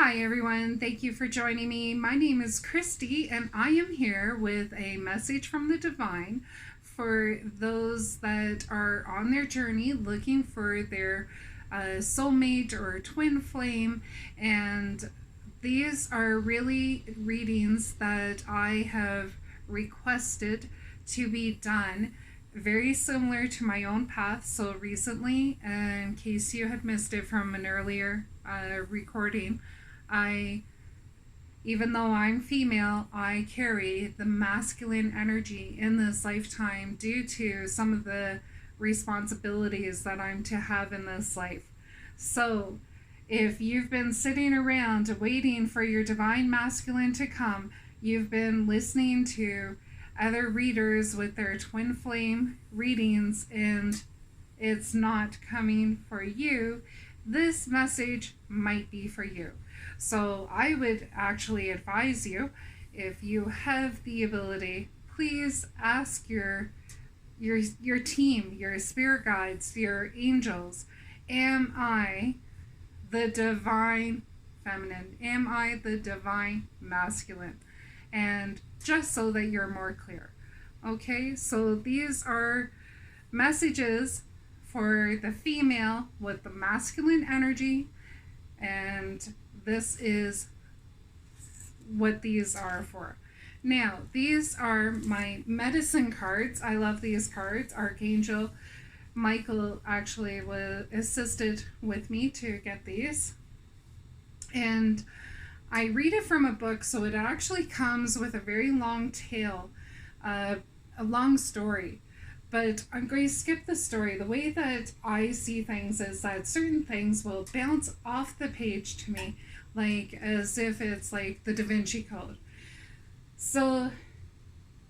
Hi, everyone. Thank you for joining me. My name is Christy, and I am here with a message from the divine for those that are on their journey looking for their soulmate or twin flame. And these are really readings that I have requested to be done. Very similar to my own path. So, recently, in case you had missed it from an earlier recording, I, even though I'm female, I carry the masculine energy in this lifetime due to some of the responsibilities that I'm to have in this life. So, if you've been sitting around waiting for your divine masculine to come, you've been listening to other readers with their twin flame readings and it's not coming for you, this message might be for you. So I would actually advise you, if you have the ability, please ask your team, your spirit guides, your angels, am I the divine feminine? Am I the divine masculine? And just so that you're more clear. Okay, so these are messages for the female with the masculine energy, and this is what these are for. Now, these are my medicine cards. I love these cards. Archangel Michael actually was assisted with me to get these. And I read it from a book, so it actually comes with a very long tale, a long story. But I'm going to skip the story. The way that I see things is that certain things will bounce off the page to me, like as if it's like the Da Vinci Code. So,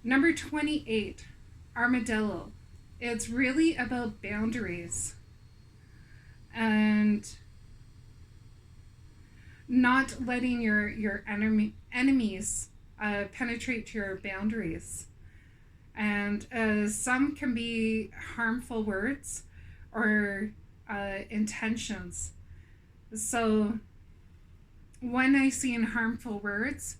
number 28, Armadillo. It's really about boundaries and not letting your enemies penetrate your boundaries. And some can be harmful words or intentions. So when I see in harmful words,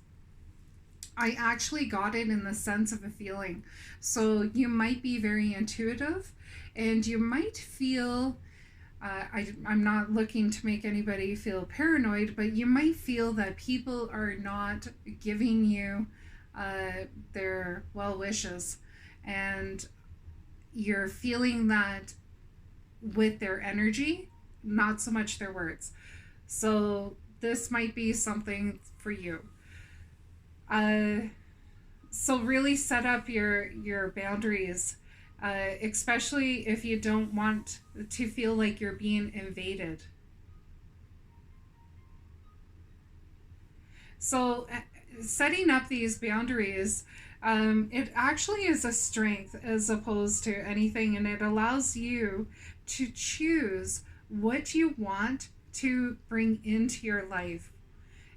I actually got it in the sense of a feeling. So you might be very intuitive and you might feel, I'm not looking to make anybody feel paranoid, but you might feel that people are not giving you their well wishes. And you're feeling that with their energy, not so much their words. So this might be something for you. So really set up your boundaries, especially if you don't want to feel like you're being invaded. So setting up these boundaries, it actually is a strength as opposed to anything, and it allows you to choose what you want to bring into your life,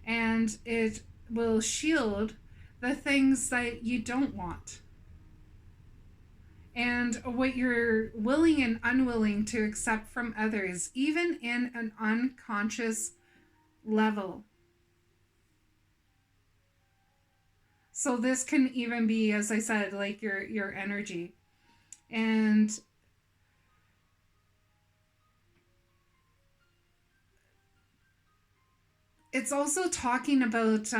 and it will shield the things that you don't want and what you're willing and unwilling to accept from others, even in an unconscious level. So this can even be, as I said, like your energy. And it's also talking about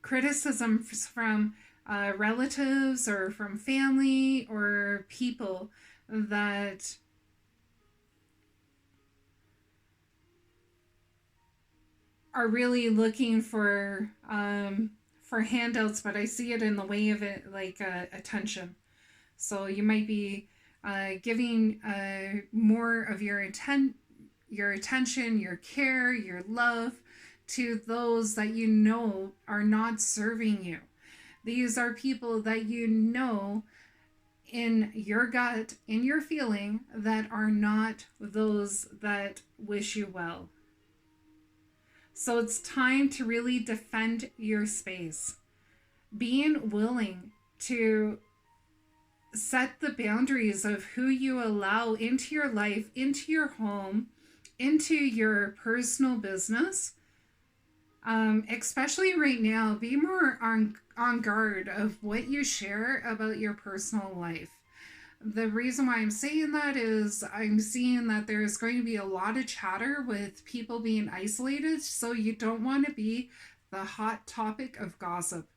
criticism from relatives or from family or people that are really looking for handouts, but I see it in the way of it like attention. So you might be giving more of your attention, your care, your love to those that you know are not serving you. These are people that you know in your gut, in your feeling, that are not those that wish you well. So it's time to really defend your space. Being willing to set the boundaries of who you allow into your life, into your home, into your personal business, Especially right now, be more on guard of what you share about your personal life. The reason why I'm saying that is I'm seeing that there's going to be a lot of chatter with people being isolated, so you don't want to be the hot topic of gossip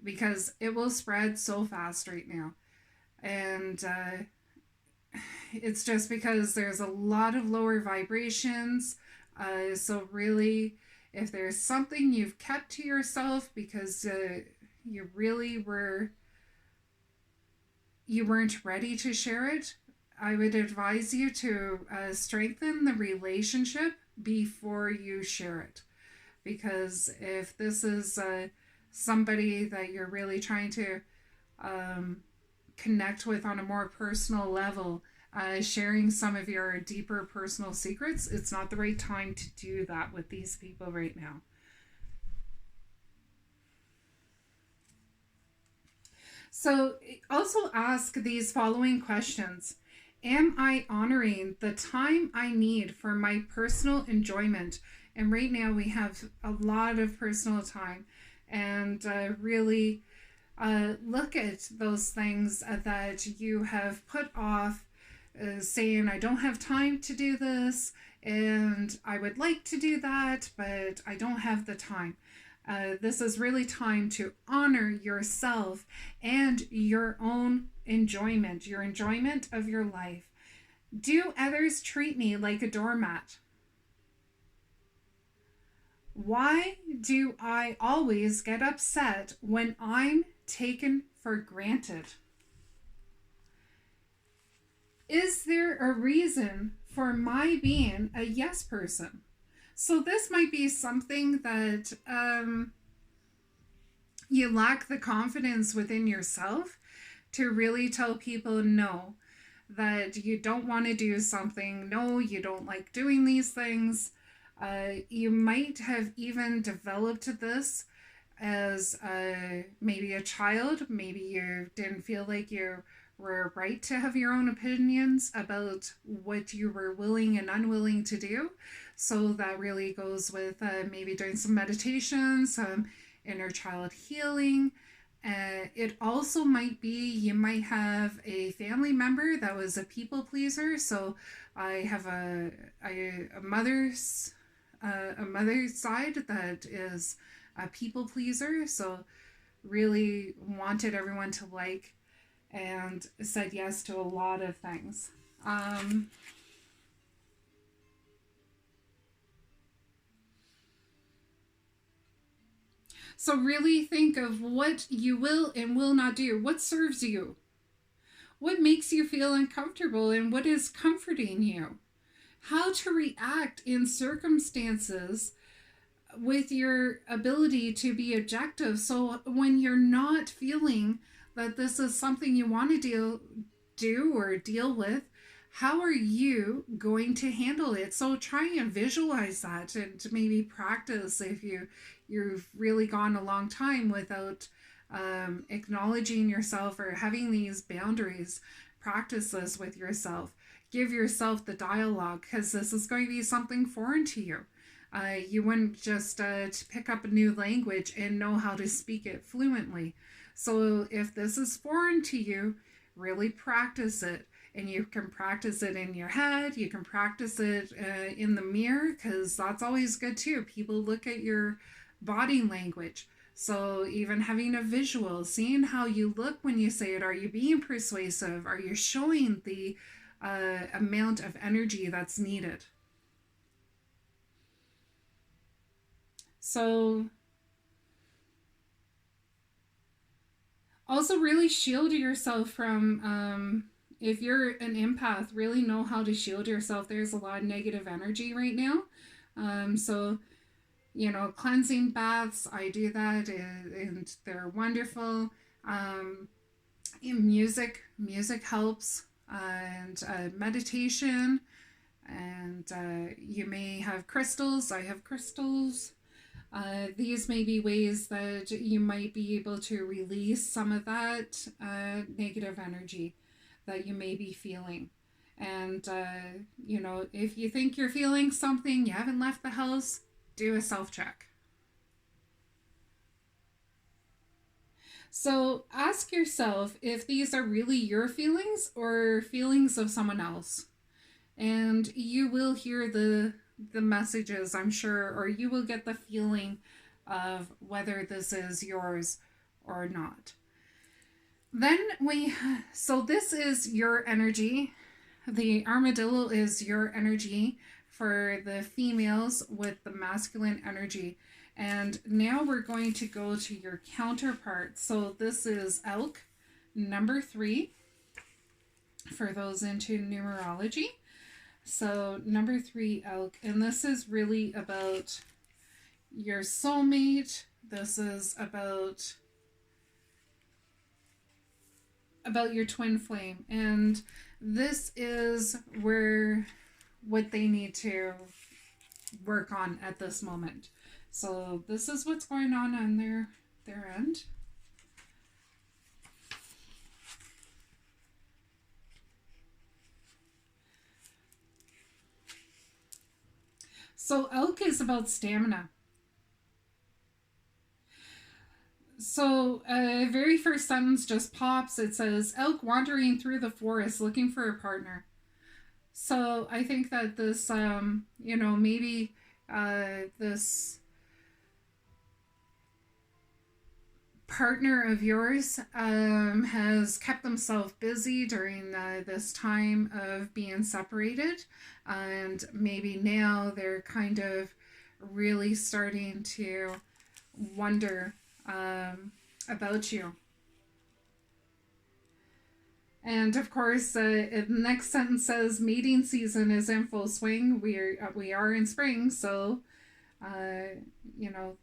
because it will spread so fast right now. And it's just because there's a lot of lower vibrations. So, really, if there's something you've kept to yourself because you really you weren't ready to share it, I would advise you to strengthen the relationship before you share it. Because if this is somebody that you're really trying to um, connect with on a more personal level, sharing some of your deeper personal secrets, it's not the right time to do that with these people right now. So, also ask these following questions. Am I honoring the time I need for my personal enjoyment? And right now, we have a lot of personal time, and really look at those things that you have put off, saying, I don't have time to do this, and I would like to do that, but I don't have the time. This is really time to honor yourself and your own enjoyment, your enjoyment of your life. Do others treat me like a doormat? Why do I always get upset when I'm taken for granted? Is there a reason for my being a yes person? So, this might be something that you lack the confidence within yourself to really tell people no, that you don't want to do something, no, you don't like doing these things. You might have even developed this as maybe a child. Maybe you didn't feel like you were right to have your own opinions about what you were willing and unwilling to do. So that really goes with maybe doing some meditation, some inner child healing. It also might be you might have a family member that was a people pleaser. So I have a mother's side that is a people pleaser. So really wanted everyone to like and said yes to a lot of things. Um, so really think of what you will and will not do. What serves you? What makes you feel uncomfortable and what is comforting you? How to react in circumstances with your ability to be objective. So when you're not feeling that this is something you want to do or deal with, how are you going to handle it? So try and visualize that and to maybe practice if you've really gone a long time without acknowledging yourself or having these boundaries. Practice this with yourself. Give yourself the dialogue because this is going to be something foreign to you. You wouldn't just pick up a new language and know how to speak it fluently. So if this is foreign to you, really practice it. And you can practice it in your head. You can practice it in the mirror because that's always good too. People look at your body language. So even having a visual, seeing how you look when you say it. Are you being persuasive? Are you showing the amount of energy that's needed? So also really shield yourself from if you're an empath, really know how to shield yourself. There's a lot of negative energy right now. So cleansing baths, I do that, and they're wonderful. Music helps, and meditation, and you may have crystals. I have crystals. These may be ways that you might be able to release some of that negative energy that you may be feeling. And, if you think you're feeling something, you haven't left the house, do a self check. So ask yourself if these are really your feelings or feelings of someone else. And you will hear the messages, I'm sure, or you will get the feeling of whether this is yours or not. Then so this is your energy. The armadillo is your energy for the females with the masculine energy. And now we're going to go to your counterpart. So this is elk, number 3, for those into numerology. So number 3, elk. And this is really about your soulmate. This is about your twin flame. And this is where what they need to work on at this moment. So this is what's going on their end. So elk is about stamina. So very first sentence just pops. It says elk wandering through the forest looking for a partner. So I think that this maybe this partner of yours has kept themselves busy during this time of being separated, and maybe now they're kind of really starting to wonder about you. And of course, the next sentence says mating season is in full swing. We are in spring, so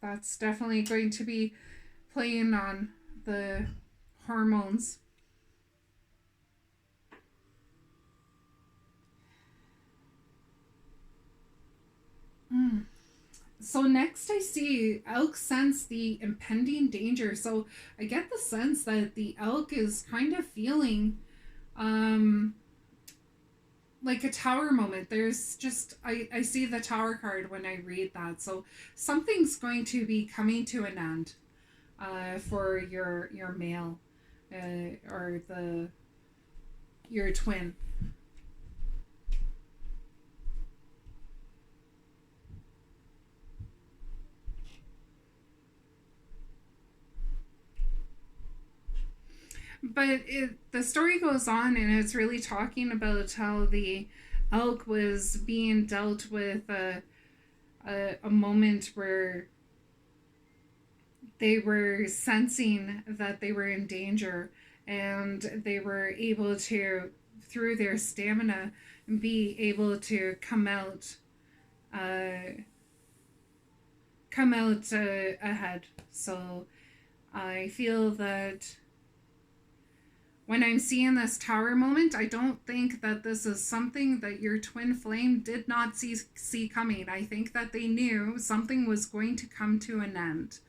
that's definitely going to be playing on the hormones. Mm. So next I see elk sense the impending danger. So I get the sense that the elk is kind of feeling um like a tower moment. There's just I see the tower card when I read that. So something's going to be coming to an end for your male or the your twin. But the story goes on, and it's really talking about how the elk was being dealt with a moment where they were sensing that they were in danger, and they were able to, through their stamina, be able to uh, come out ahead. So I feel that when I'm seeing this tower moment, I don't think that this is something that your twin flame did not see coming. I think that they knew something was going to come to an end.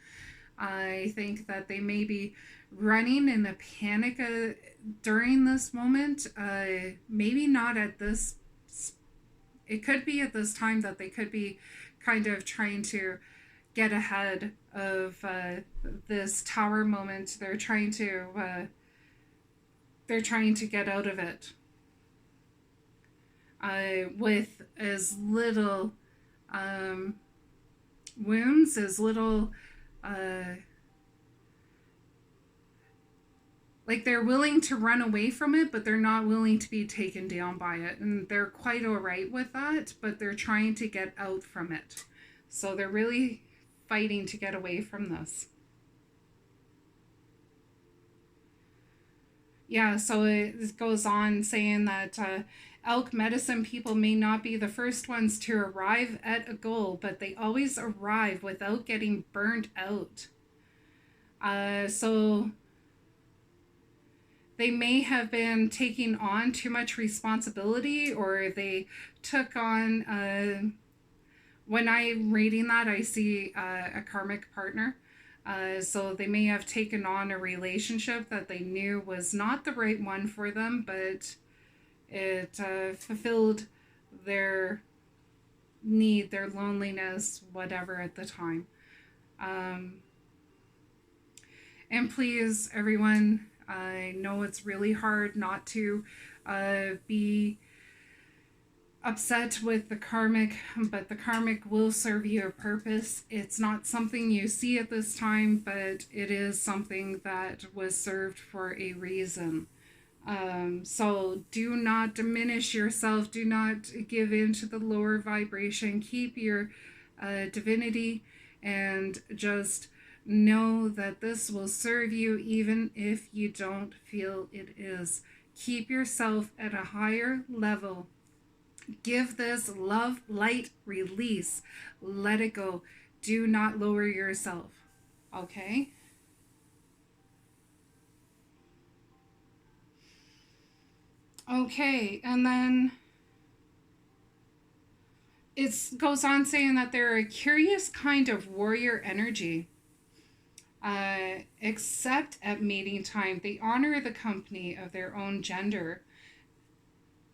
I think that they may be running in a panic during this moment. Maybe not at this. It could be at this time that they could be kind of trying to get ahead of this tower moment. They're trying to get out of it with as little um, wounds, as little like they're willing to run away from it, but they're not willing to be taken down by it, and they're quite all right with that. But they're trying to get out from it, so they're really fighting to get away from this. Yeah, so it goes on saying that elk medicine people may not be the first ones to arrive at a goal, but they always arrive without getting burned out. So they may have been taking on too much responsibility, or they took on. When I'm reading that, I see a karmic partner. So they may have taken on a relationship that they knew was not the right one for them, but it fulfilled their need, their loneliness, whatever at the time. Um, And please, everyone, I know it's really hard not to be upset with the karmic, but the karmic will serve you a purpose. It's not something you see at this time, but it is something that was served for a reason. So do not diminish yourself. Do not give in to the lower vibration. Keep your divinity and just know that this will serve you even if you don't feel it is. Keep yourself at a higher level. Give this love, light, release. Let it go. Do not lower yourself. Okay? Okay, and then it goes on saying that they're a curious kind of warrior energy. Except at mating time, they honor the company of their own gender.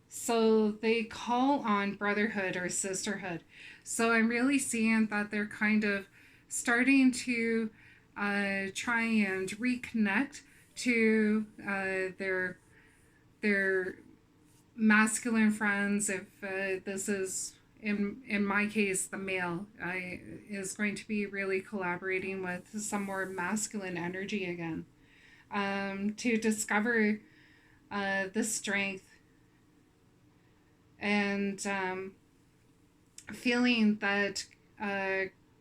So they call on brotherhood or sisterhood. So I'm really seeing that they're kind of starting to try and reconnect to their masculine friends. If this is in my case the male, is going to be really collaborating with some more masculine energy again, to discover the strength and feeling that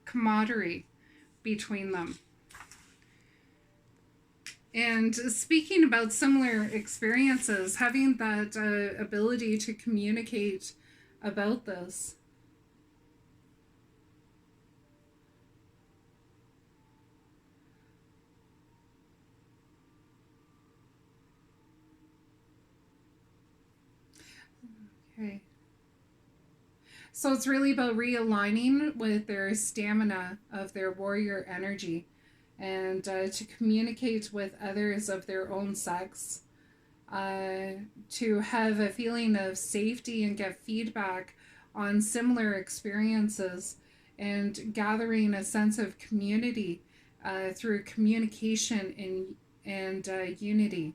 camaraderie between them. And speaking about similar experiences, having that ability to communicate about this. Okay. So it's really about realigning with their stamina of their warrior energy, and to communicate with others of their own sex, to have a feeling of safety and get feedback on similar experiences, and gathering a sense of community through communication and unity.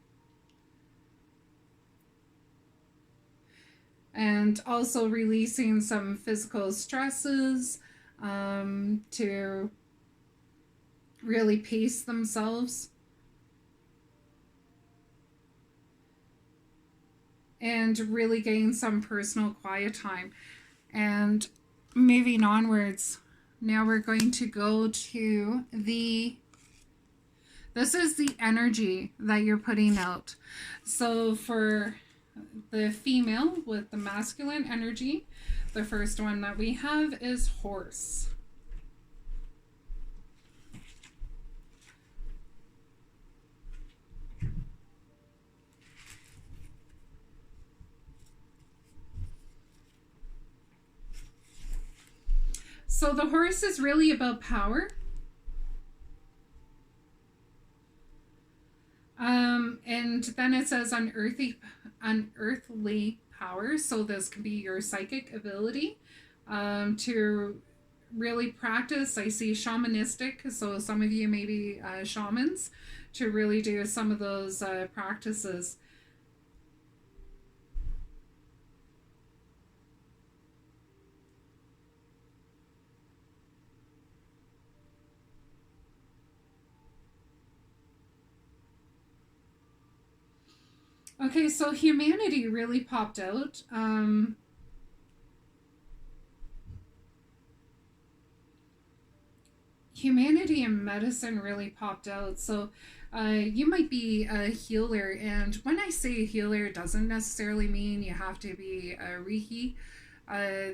And also releasing some physical stresses, to really pace themselves and really gain some personal quiet time. And moving onwards, now we're going to go to this is the energy that you're putting out. So for the female with the masculine energy, the first one that we have is horse. So the horse is really about power. And then it says unearthly power. So this can be your psychic ability, to really practice. I see shamanistic. So some of you may be shamans, to really do some of those practices. Okay, so humanity really popped out. Humanity and medicine really popped out. So you might be a healer. And when I say healer, it doesn't necessarily mean you have to be a Reiki.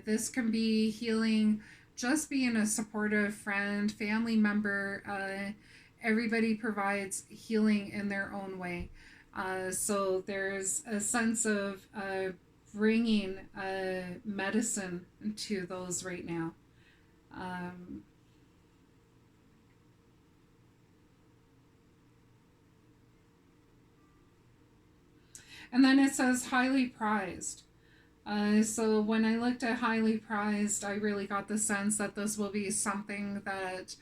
This can be healing, just being a supportive friend, family member. Everybody provides healing in their own way. So there's a sense of bringing medicine to those right now. Um, and then it says highly prized. So when I looked at highly prized, I really got the sense that this will be something that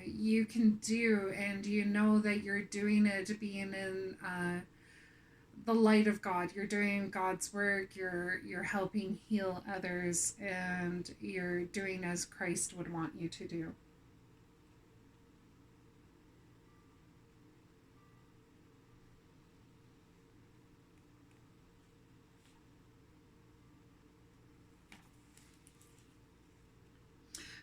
you can do, and you know that you're doing it being in the light of God. You're doing God's work. You're helping heal others, and you're doing as Christ would want you to do.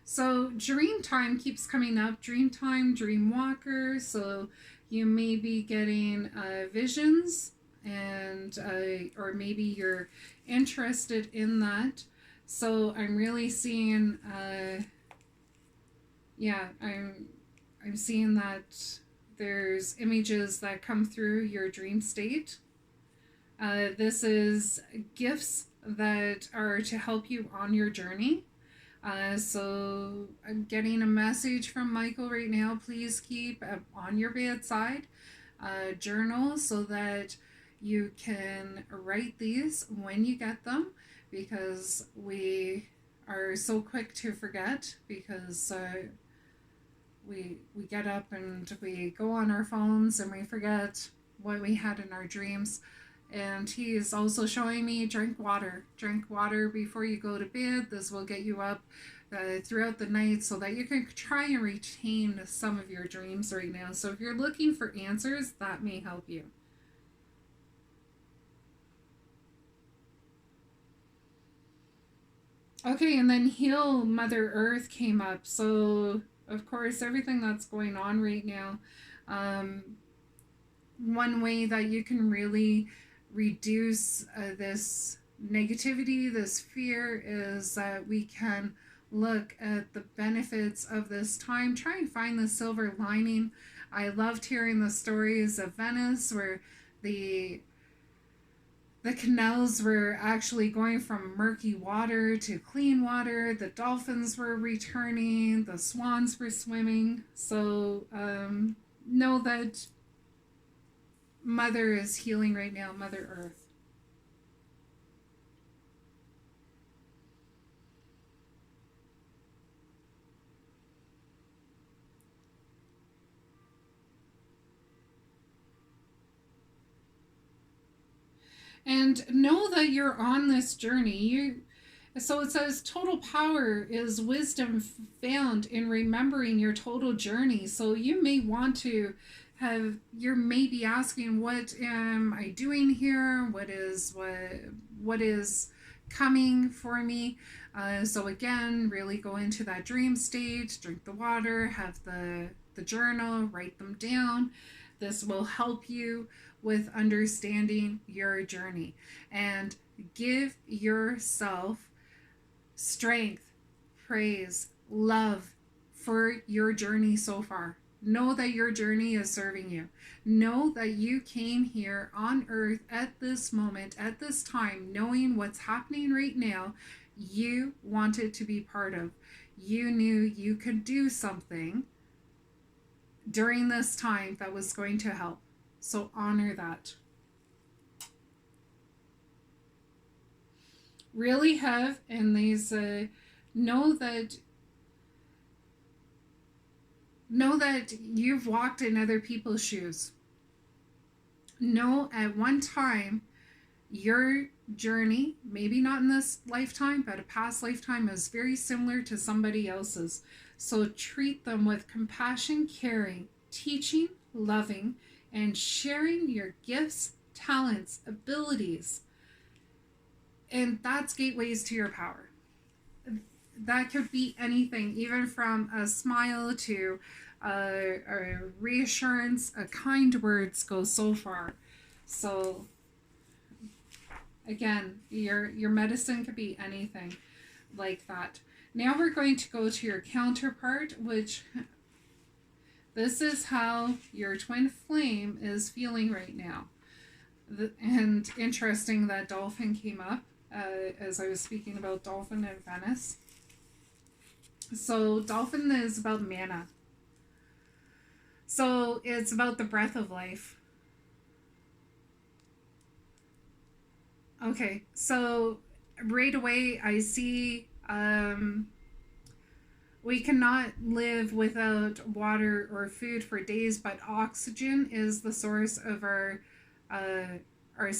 So dream time keeps coming up. Dream time, dream walker. So you may be getting visions, and or maybe you're interested in that. So I'm really seeing, yeah, I'm seeing that there's images that come through your dream state. This is gifts that are to help you on your journey. So I'm getting a message from Michael right now. Please keep on your bedside journal so that you can write these when you get them, because we are so quick to forget, because we get up and we go on our phones and we forget what we had in our dreams. And he is also showing me drink water. Drink water before you go to bed. This will get you up throughout the night so that you can try and retain some of your dreams right now. So if you're looking for answers, that may help you. Okay, and then heal Mother Earth came up. So, of course, everything that's going on right now, um, one way that you can really reduce this negativity, this fear, is that we can look at the benefits of this time, try and find the silver lining. I loved hearing the stories of Venice where the canals were actually going from murky water to clean water. The dolphins were returning. The swans were swimming. So know that Mother is healing right now, Mother Earth. And know that you're on this journey. So it says total power is wisdom found in remembering your total journey. So you may want to you're maybe asking, what am I doing here? What is coming for me? So again, really go into that dream state, drink the water, have the journal, write them down. This will help you with understanding your journey, and give yourself strength, praise, love for your journey so far. Know that your journey is serving you. Know that you came here on earth at this moment, at this time, knowing what's happening right now, you wanted to be part of. You knew you could do something during this time that was going to help. So honor that. Really have, and these know that know that you've walked in other people's shoes. Know at one time your journey, maybe not in this lifetime, but a past lifetime, is very similar to somebody else's. So treat them with compassion, caring, teaching, loving, and sharing your gifts, talents, abilities. And that's gateways to your power. That could be anything, even from a smile to a reassurance. A kind words go so far. So again, your medicine could be anything like that. Now we're going to go to your counterpart, which this is how your twin flame is feeling right now. And interesting that dolphin came up as I was speaking about dolphin and Venice. So dolphin is about mana. So it's about the breath of life. Okay, so right away I see We cannot live without water or food for days, but oxygen is the source of uh, our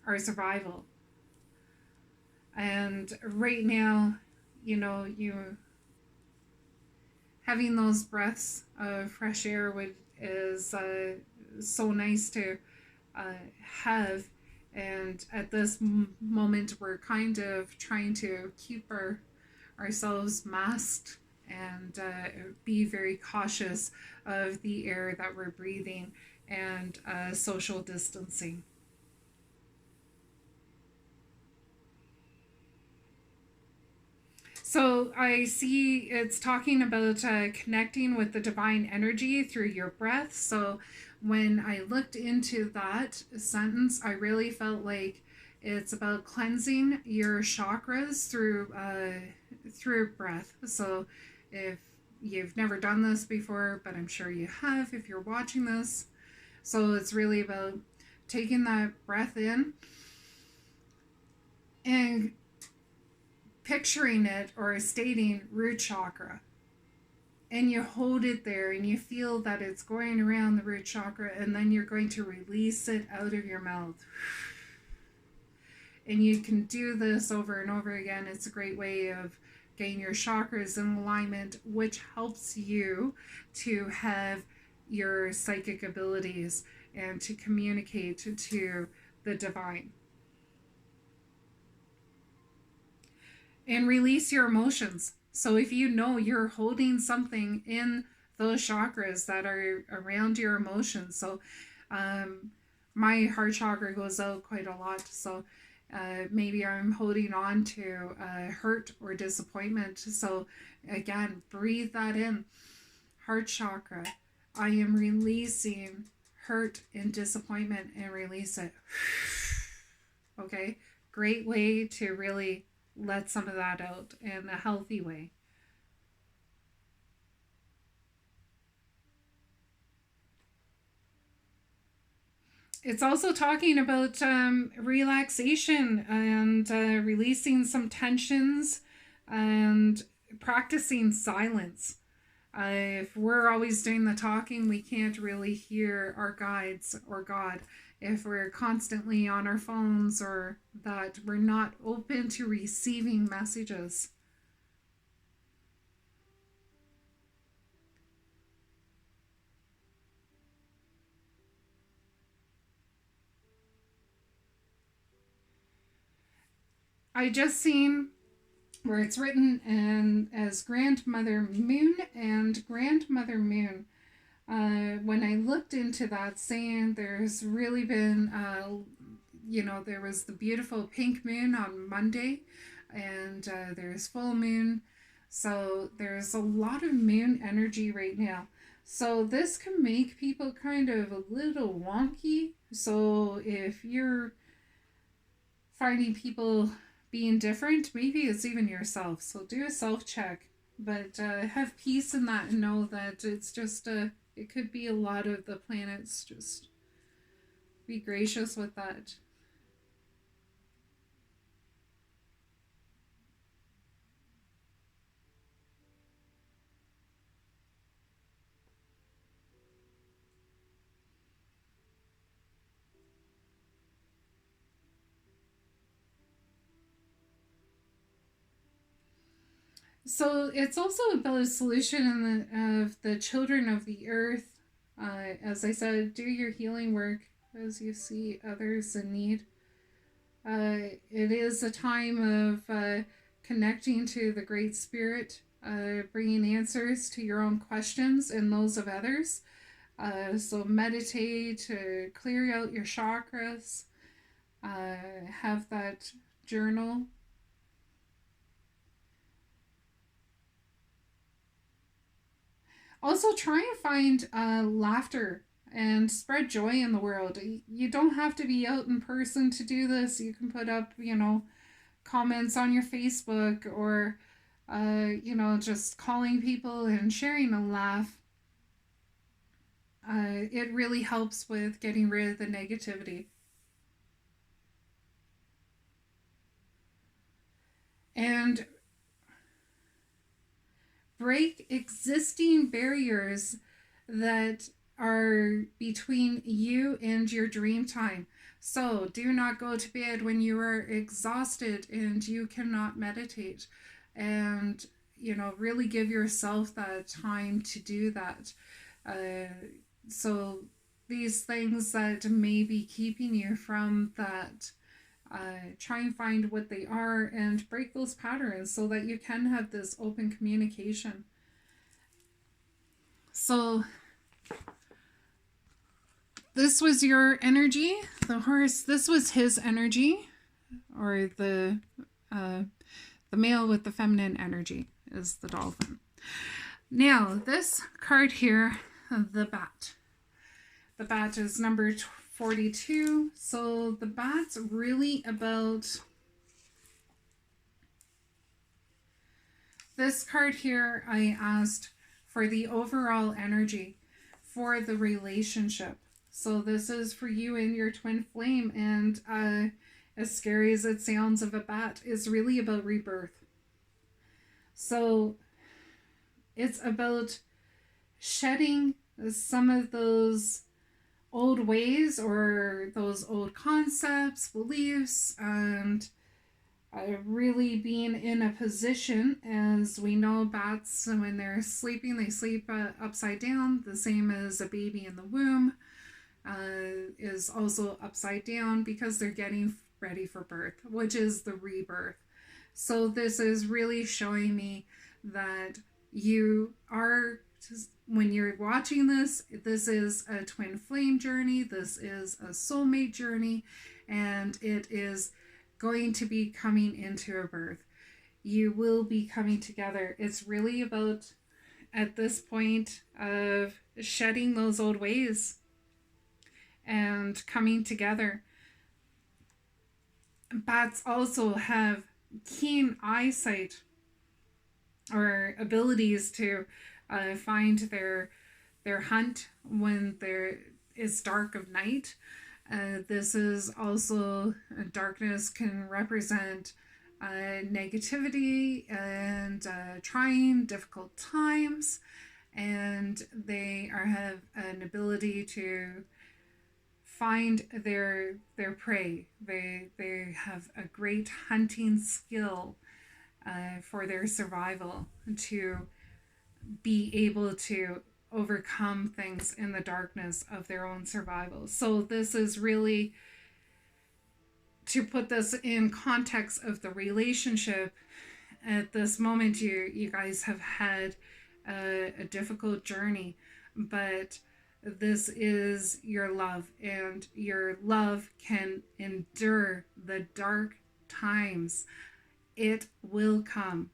our survival. And right now, you having those breaths of fresh air would is so nice to uh, have. And at this moment, we're kind of trying to keep ourselves masked and be very cautious of the air that we're breathing and social distancing. So I see it's talking about connecting with the divine energy through your breath. So when I looked into that sentence, I really felt like it's about cleansing your chakras through breath. So if you've never done this before, but I'm sure you have if you're watching this. So it's really about taking that breath in and picturing it or stating root chakra, and you hold it there and you feel that it's going around the root chakra, and then you're going to release it out of your mouth. And you can do this over and over again. It's a great way of getting your chakras in alignment, which helps you to have your psychic abilities and to communicate to the divine. And release your emotions. So if you know you're holding something in those chakras that are around your emotions, so um, my heart chakra goes out quite a lot. So maybe I'm holding on to hurt or disappointment. So again, breathe that in. Heart chakra. I am releasing hurt and disappointment and release it. Okay? Great way to really let some of that out in a healthy way. It's also talking about relaxation and releasing some tensions and practicing silence. If we're always doing the talking, we can't really hear our guides or God. If we're constantly on our phones or that, we're not open to receiving messages. I just seen where it's written and as grandmother moon and grandmother moon. When I looked into that, saying there's really been, there was the beautiful pink moon on Monday, and there's full moon. So there's a lot of moon energy right now. So this can make people kind of a little wonky. So if you're finding people being different, maybe it's even yourself. So do a self check, but have peace in that and know that it's just it could be a lot of the planets. Just be gracious with that. So it's also about a solution of the children of the earth. As I said, do your healing work as you see others in need. It is a time of connecting to the Great Spirit, bringing answers to your own questions and those of others. So meditate to clear out your chakras. Have that journal. Also, try and find laughter and spread joy in the world. You don't have to be out in person to do this. You can put up, comments on your Facebook or, just calling people and sharing a laugh. It really helps with getting rid of the negativity. And break existing barriers that are between you and your dream time. So do not go to bed when you are exhausted and you cannot meditate. And, really give yourself that time to do that. Uh, so these things that may be keeping you from that, try and find what they are and break those patterns so that you can have this open communication. So this was your energy, the horse. This was his energy, or the male with the feminine energy is the dolphin. Now this card here, the bat. The bat is number 42. So the bat's really about, this card here, I asked for the overall energy for the relationship. So this is for you and your twin flame, and as scary as it sounds of a bat, is really about rebirth. So it's about shedding some of those old ways or those old concepts, beliefs, and really being in a position, as we know, bats, when they're sleeping, they sleep upside down, the same as a baby in the womb is also upside down because they're getting ready for birth, which is the rebirth. So this is really showing me that you are, when you're watching this, this is a twin flame journey, this is a soulmate journey, and it is going to be coming into a birth. You will be coming together. It's really about, at this point, of shedding those old ways and coming together. Bats also have keen eyesight, or abilities to find their hunt when there is dark of night. This is also, darkness can represent negativity and trying, difficult times, and they have an ability to find their prey. They have a great hunting skill for their survival, to be able to overcome things in the darkness of their own survival. So this is really, to put this in context of the relationship, at this moment you guys have had a difficult journey, but this is your love, and your love can endure the dark times. It will come.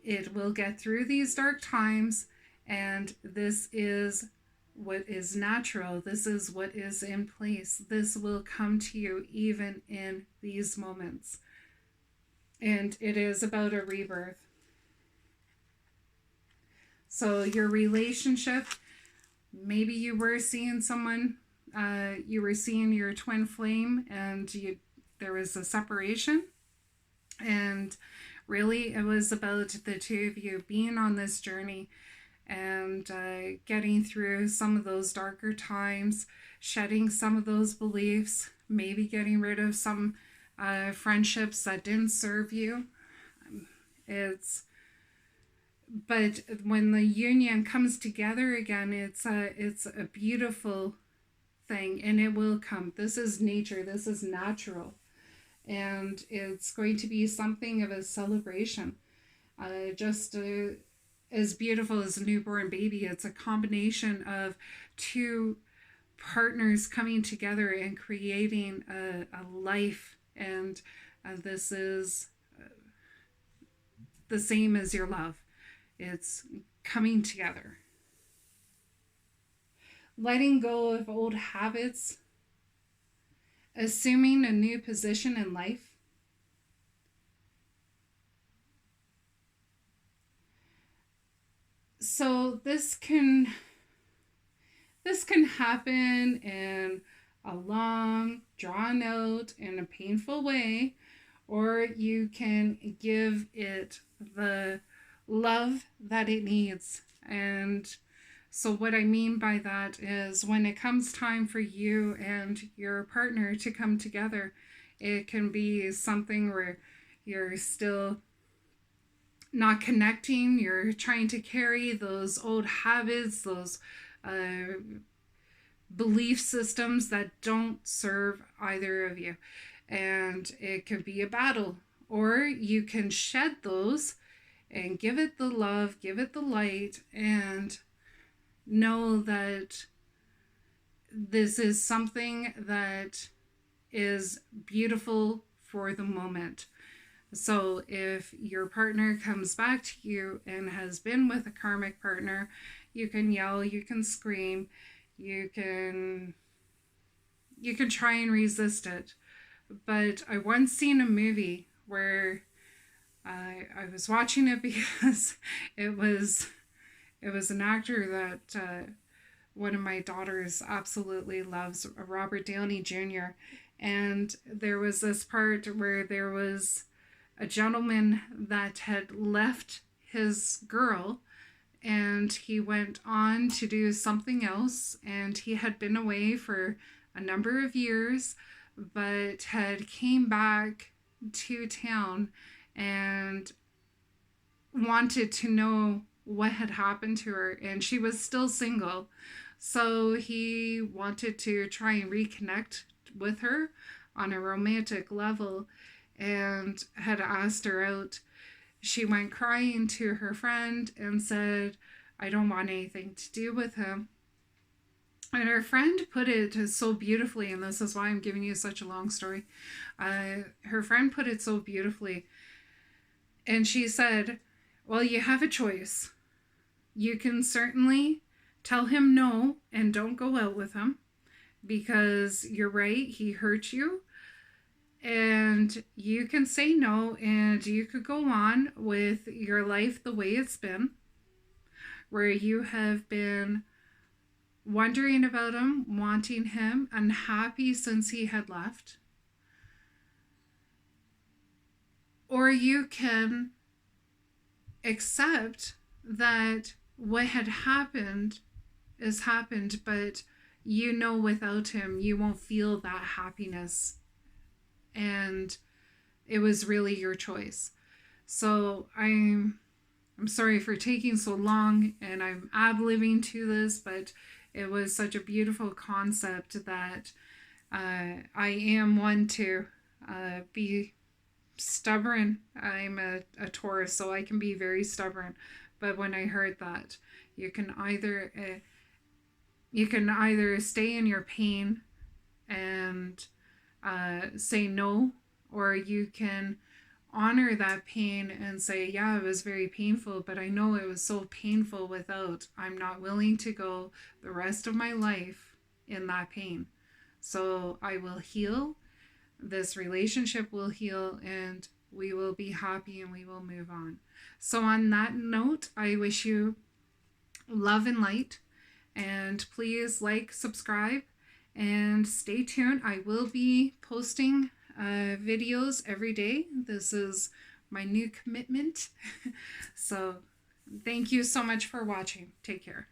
It will get through these dark times, and this is what is natural. This is what is in place. This will come to you even in these moments. And it is about a rebirth. So your relationship, maybe you were seeing someone, you were seeing your twin flame, and there was a separation. And really, it was about the two of you being on this journey and getting through some of those darker times, shedding some of those beliefs, maybe getting rid of some friendships that didn't serve you. But when the union comes together again, it's a beautiful thing, and it will come. This is nature. This is natural. And it's going to be something of a celebration. Just as beautiful as a newborn baby. It's a combination of two partners coming together and creating a life. And this is the same as your love. It's coming together. Letting go of old habits, assuming a new position in life. So this can happen in a long, drawn out, and a painful way, or you can give it the love that it needs. And so, what I mean by that is when it comes time for you and your partner to come together, it can be something where you're still not connecting, you're trying to carry those old habits, those uh, belief systems that don't serve either of you. And it can be a battle, or you can shed those and give it the love, give it the light, and know that this is something that is beautiful for the moment. So if your partner comes back to you and has been with a karmic partner, you can yell, you can scream, you can try and resist it. But I once seen a movie where I was watching it because it was an actor that one of my daughters absolutely loves, Robert Downey Jr. And there was this part where there was a gentleman that had left his girl and he went on to do something else, and he had been away for a number of years but had came back to town and wanted to know what had happened to her, and she was still single. So he wanted to try and reconnect with her on a romantic level and had asked her out. She went crying to her friend and said, I don't want anything to do with him. And her friend put it so beautifully, and this is why I'm giving you such a long story. Her friend put it so beautifully. And she said, well, you have a choice. You can certainly tell him no and don't go out with him because you're right, he hurt you. And you can say no and you could go on with your life the way it's been, where you have been wondering about him, wanting him, unhappy since he had left. Or you can accept that what had happened is happened, but you know without him you won't feel that happiness, and it was really your choice. So I'm sorry for taking so long and I'm ad-libbing to this, but it was such a beautiful concept that I am one to be stubborn. I'm a Taurus, so I can be very stubborn. But when I heard that you can either stay in your pain and say no, or you can honor that pain and say, yeah, it was very painful, but I know it was so painful without. I'm not willing to go the rest of my life in that pain. So I will heal. This relationship will heal and we will be happy and we will move on. So on that note, I wish you love and light, and please like, subscribe, and stay tuned. I will be posting videos every day. This is my new commitment. So thank you so much for watching. Take care.